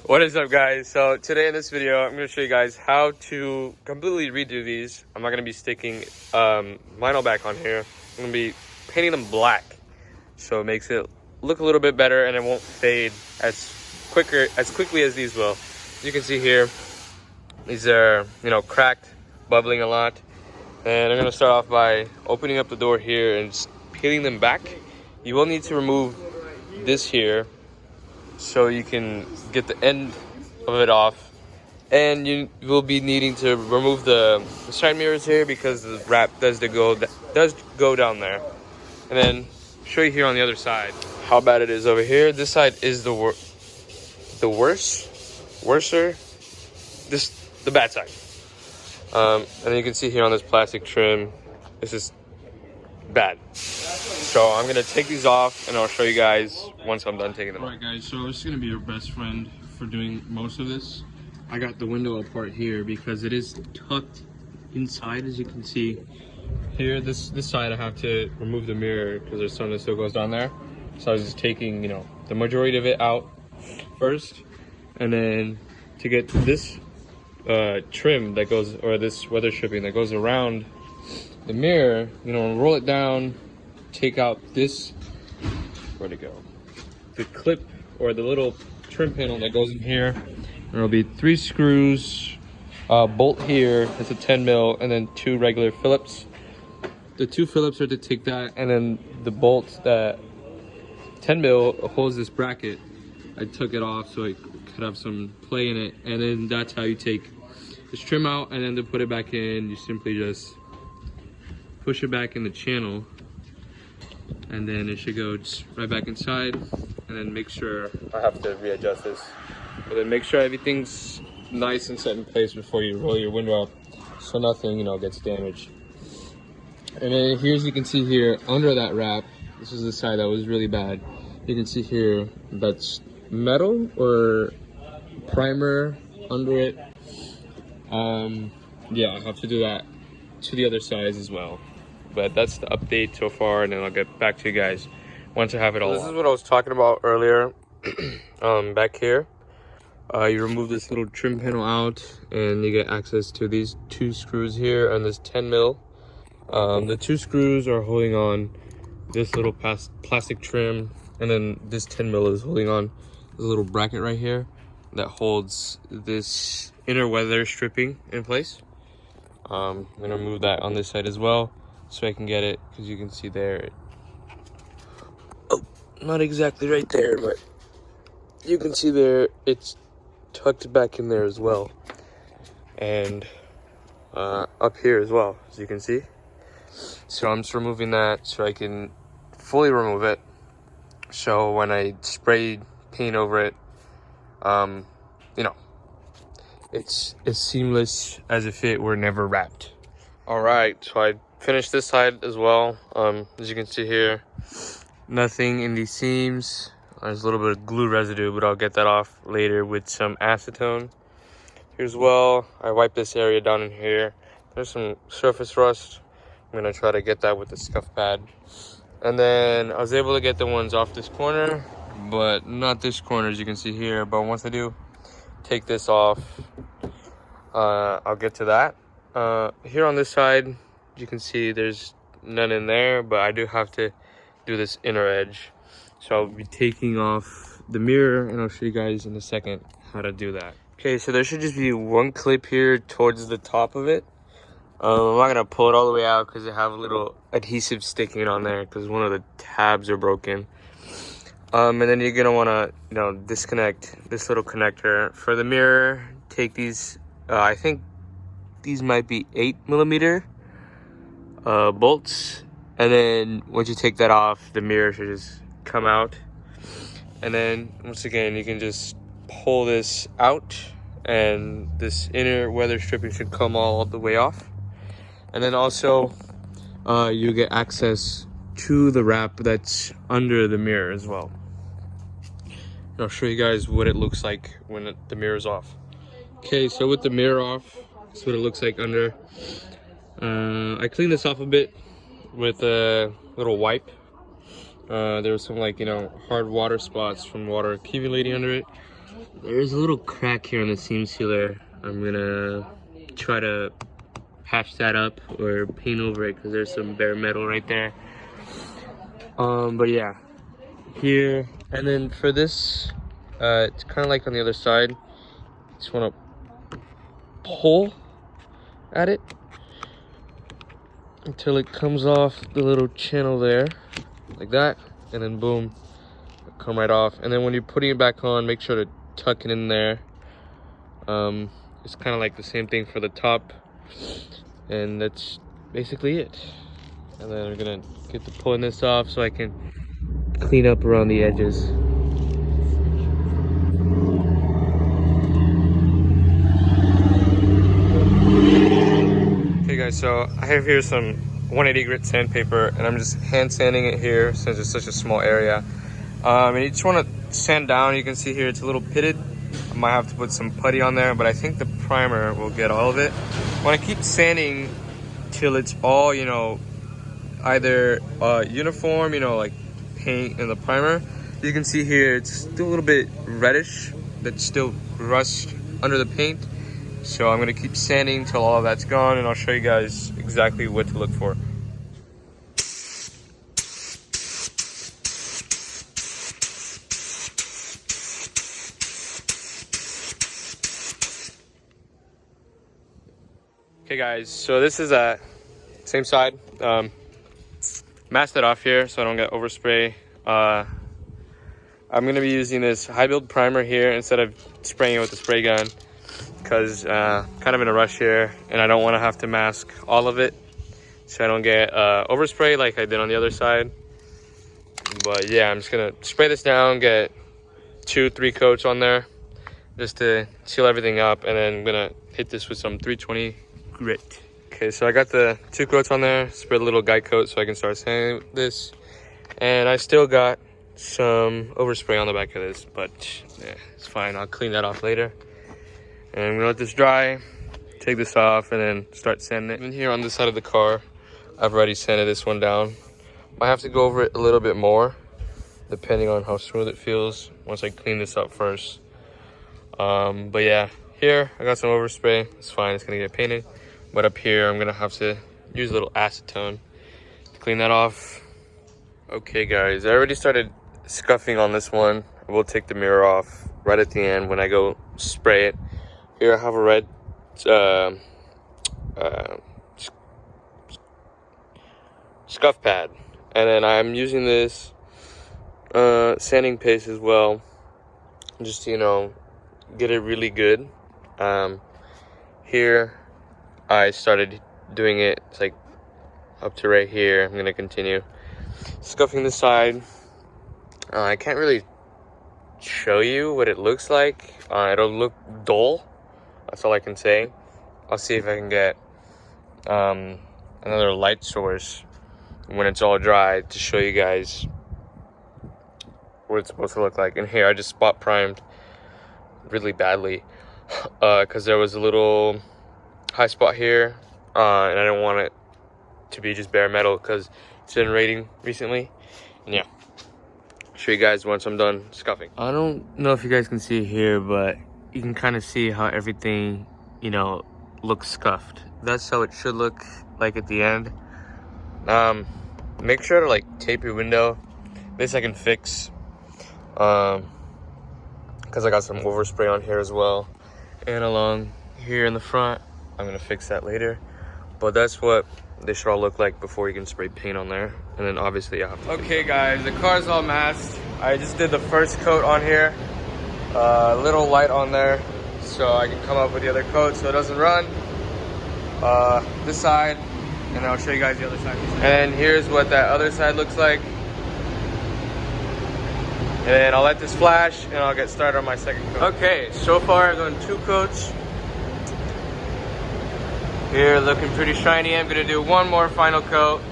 What is up, guys? So today in this video I'm going to show you guys how to completely redo these. I'm not going to be sticking vinyl back on here. I'm going to be painting them black so it makes it look a little bit better and it won't fade as quickly as these will. As you can see here, these are cracked, bubbling a lot. And I'm going to start off by opening up the door here and just peeling them back. You will need to remove this here so you can get the end of it off, and you will be needing to remove the side mirrors here because the wrap does go down there. And then show you here on the other side how bad it is over here. This side is the bad side. And you can see here on this plastic trim, this is bad. So I'm gonna take these off and I'll show you guys once I'm done taking them off. Alright guys, so this is gonna be your best friend for doing most of this. I got the window apart here because it is tucked inside, as you can see. Here, this side I have to remove the mirror because there's some that still goes down there. So I was just taking, the majority of it out first. And then to get this trim that goes, or this weather stripping that goes around the mirror, roll it down, take out this, where'd it go? The clip or the little trim panel that goes in here. There'll be 3 screws, bolt here, it's a 10 mil, and then 2 regular Phillips. The 2 Phillips are to take that, and then the bolt that 10 mil holds this bracket. I took it off so it could have some play in it, and then that's how you take this trim out. And then to put it back in, you simply just push it back in the channel, and then it should go just right back inside. And then make sure, I have to readjust this, but then make sure everything's nice and set in place before you roll your window up so nothing gets damaged. And then here, as you can see here under that wrap, this is the side that was really bad. You can see here that's metal or primer under it. Yeah, I'll have to do that to the other sides as well. But that's the update so far, and then I'll get back to you guys once I have it all. This is what I was talking about earlier. Back here, you remove this little trim panel out, and you get access to these 2 screws here and this 10 mil. The 2 screws are holding on this little plastic trim, and then this 10 mil is holding on this little bracket right here that holds this inner weather stripping in place. I'm gonna move that on this side as well so I can get it, because you can see there, oh, not exactly right there, but you can see there it's tucked back in there as well, and up here as well, as you can see. So I'm just removing that so I can fully remove it, so when I spray paint over it, it's as seamless as if it were never wrapped. All right, so I finished this side as well. As you can see here, nothing in these seams. There's a little bit of glue residue, but I'll get that off later with some acetone. Here as well, I wiped this area down in here. There's some surface rust. I'm gonna try to get that with the scuff pad. And then I was able to get the ones off this corner, but not this corner, as you can see here. But once I do take this off, I'll get to that. Here on this side, you can see there's none in there, but I do have to do this inner edge. So I'll be taking off the mirror, and I'll show you guys in a second how to do that. Okay, so there should just be 1 clip here towards the top of it. I'm not gonna pull it all the way out because I have a little adhesive sticking on there because one of the tabs are broken. And then you're gonna wanna, disconnect this little connector for the mirror. Take these, I think these might be 8mm bolts. And then once you take that off, the mirror should just come out. And then once again, you can just pull this out, and this inner weather stripping should come all the way off. And then also, you get access to the wrap that's under the mirror as well. And I'll show you guys what it looks like when the mirror's off. Okay, so with the mirror off, that's what it looks like under. I cleaned this off a bit with a little wipe. There was some hard water spots from water accumulating under it. there's a little crack here on the seam sealer. I'm gonna try to patch that up or paint over it because there's some bare metal right there. But yeah, here, and then for this, it's kind of like on the other side. Just want to pull at it until it comes off the little channel there, like that, and then boom, it'll come right off. And then when you're putting it back on, make sure to tuck it in there. It's kind of like the same thing for the top, and that's basically it. And then I'm gonna get to pulling this off so I can clean up around the edges. Okay guys, so I have here some 180 grit sandpaper, and I'm just hand sanding it here since it's such a small area. And you just want to sand down. You can see here it's a little pitted. I might have to put some putty on there, but I think the primer will get all of it. I want to keep sanding till it's all, you know, either uniform, you know, like paint and the primer. You can see here it's still a little bit reddish. That's still rust under the paint. So I'm gonna keep sanding till all of that's gone, and I'll show you guys exactly what to look for. Okay guys, so this is same side. Masked it off here so I don't get overspray. I'm gonna be using this high build primer here instead of spraying it with the spray gun, because kind of in a rush here, and I don't want to have to mask all of it so I don't get overspray like I did on the other side. But yeah, I'm just gonna spray this down, get 2-3 coats on there just to seal everything up, and then I'm gonna hit this with some 320 grit. Okay, so I got the 2 coats on there, spread a little guide coat so I can start sanding this, and I still got some overspray on the back of this, but yeah, it's fine. I'll clean that off later. And I'm gonna let this dry, take this off, and then start sanding it. And here on this side of the car, I've already sanded this one down. I have to go over it a little bit more, depending on how smooth it feels once I clean this up first. But yeah, here I got some overspray. It's fine, it's gonna get painted. But up here, I'm gonna have to use a little acetone to clean that off. Okay guys, I already started scuffing on this one. I will take the mirror off right at the end when I go spray it. Here I have a red scuff pad, and then I'm using this sanding paste as well, just to, you know, get it really good. Here I started doing it, it's like up to right here. I'm gonna continue scuffing the side. I can't really show you what it looks like. It'll look dull, that's all I can say. I'll see if I can get another light source when it's all dry to show you guys what it's supposed to look like. And here I just spot primed really badly because there was a little high spot here, and I didn't want it to be just bare metal because it's been raining recently. And yeah, I'll show you guys once I'm done scuffing. I don't know if you guys can see here, but you can kind of see how everything, you know, looks scuffed. That's how it should look like at the end. Make sure to like tape your window. This I can fix because I got some overspray on here as well, and along here in the front. I'm gonna fix that later, but that's what they should all look like before you can spray paint on there. And then obviously I have to. Okay guys, the car's all masked. I just did the first coat on here, a little light on there so I can come up with the other coat so it doesn't run. This side, and I'll show you guys the other side. And here's what that other side looks like. And then I'll let this flash and I'll get started on my second coat. Okay, so far I've done 2 coats. Here, looking pretty shiny. I'm gonna do one more final coat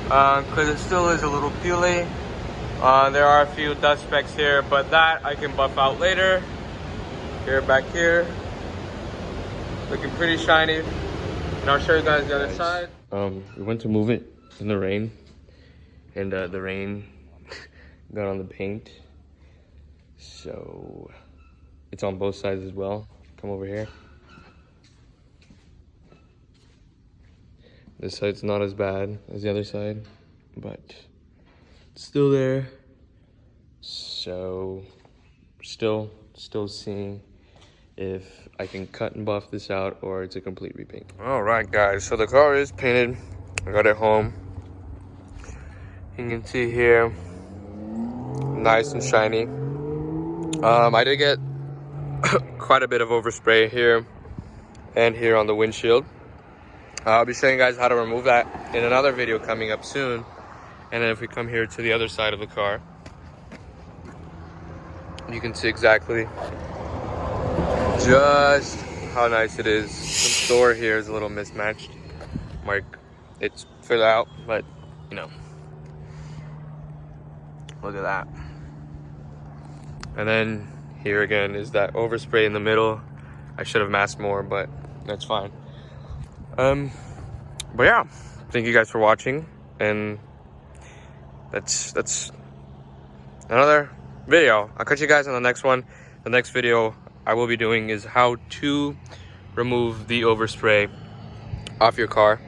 because it still is a little peely. There are a few dust specks here, but that I can buff out later. Here, back here, looking pretty shiny. And I'll show you guys the other side. We went to move it in the rain, and the rain got on the paint. So it's on both sides as well. Come over here. This side's not as bad as the other side, but it's still there. So still seeing if I can cut and buff this out or it's a complete repaint. All right, guys, so the car is painted. I got it home. You can see here, nice and shiny. I did get quite a bit of overspray here and here on the windshield. I'll be showing you guys how to remove that in another video coming up soon. And then if we come here to the other side of the car, you can see exactly just how nice it is. The store here is a little mismatched. Like, it's filled out, but you know, look at that. And then here again is that overspray in the middle. I should have masked more, but that's fine. But yeah, thank you guys for watching, and that's another video. I'll catch you guys on the next one. The next video I will be doing is how to remove the overspray off your car.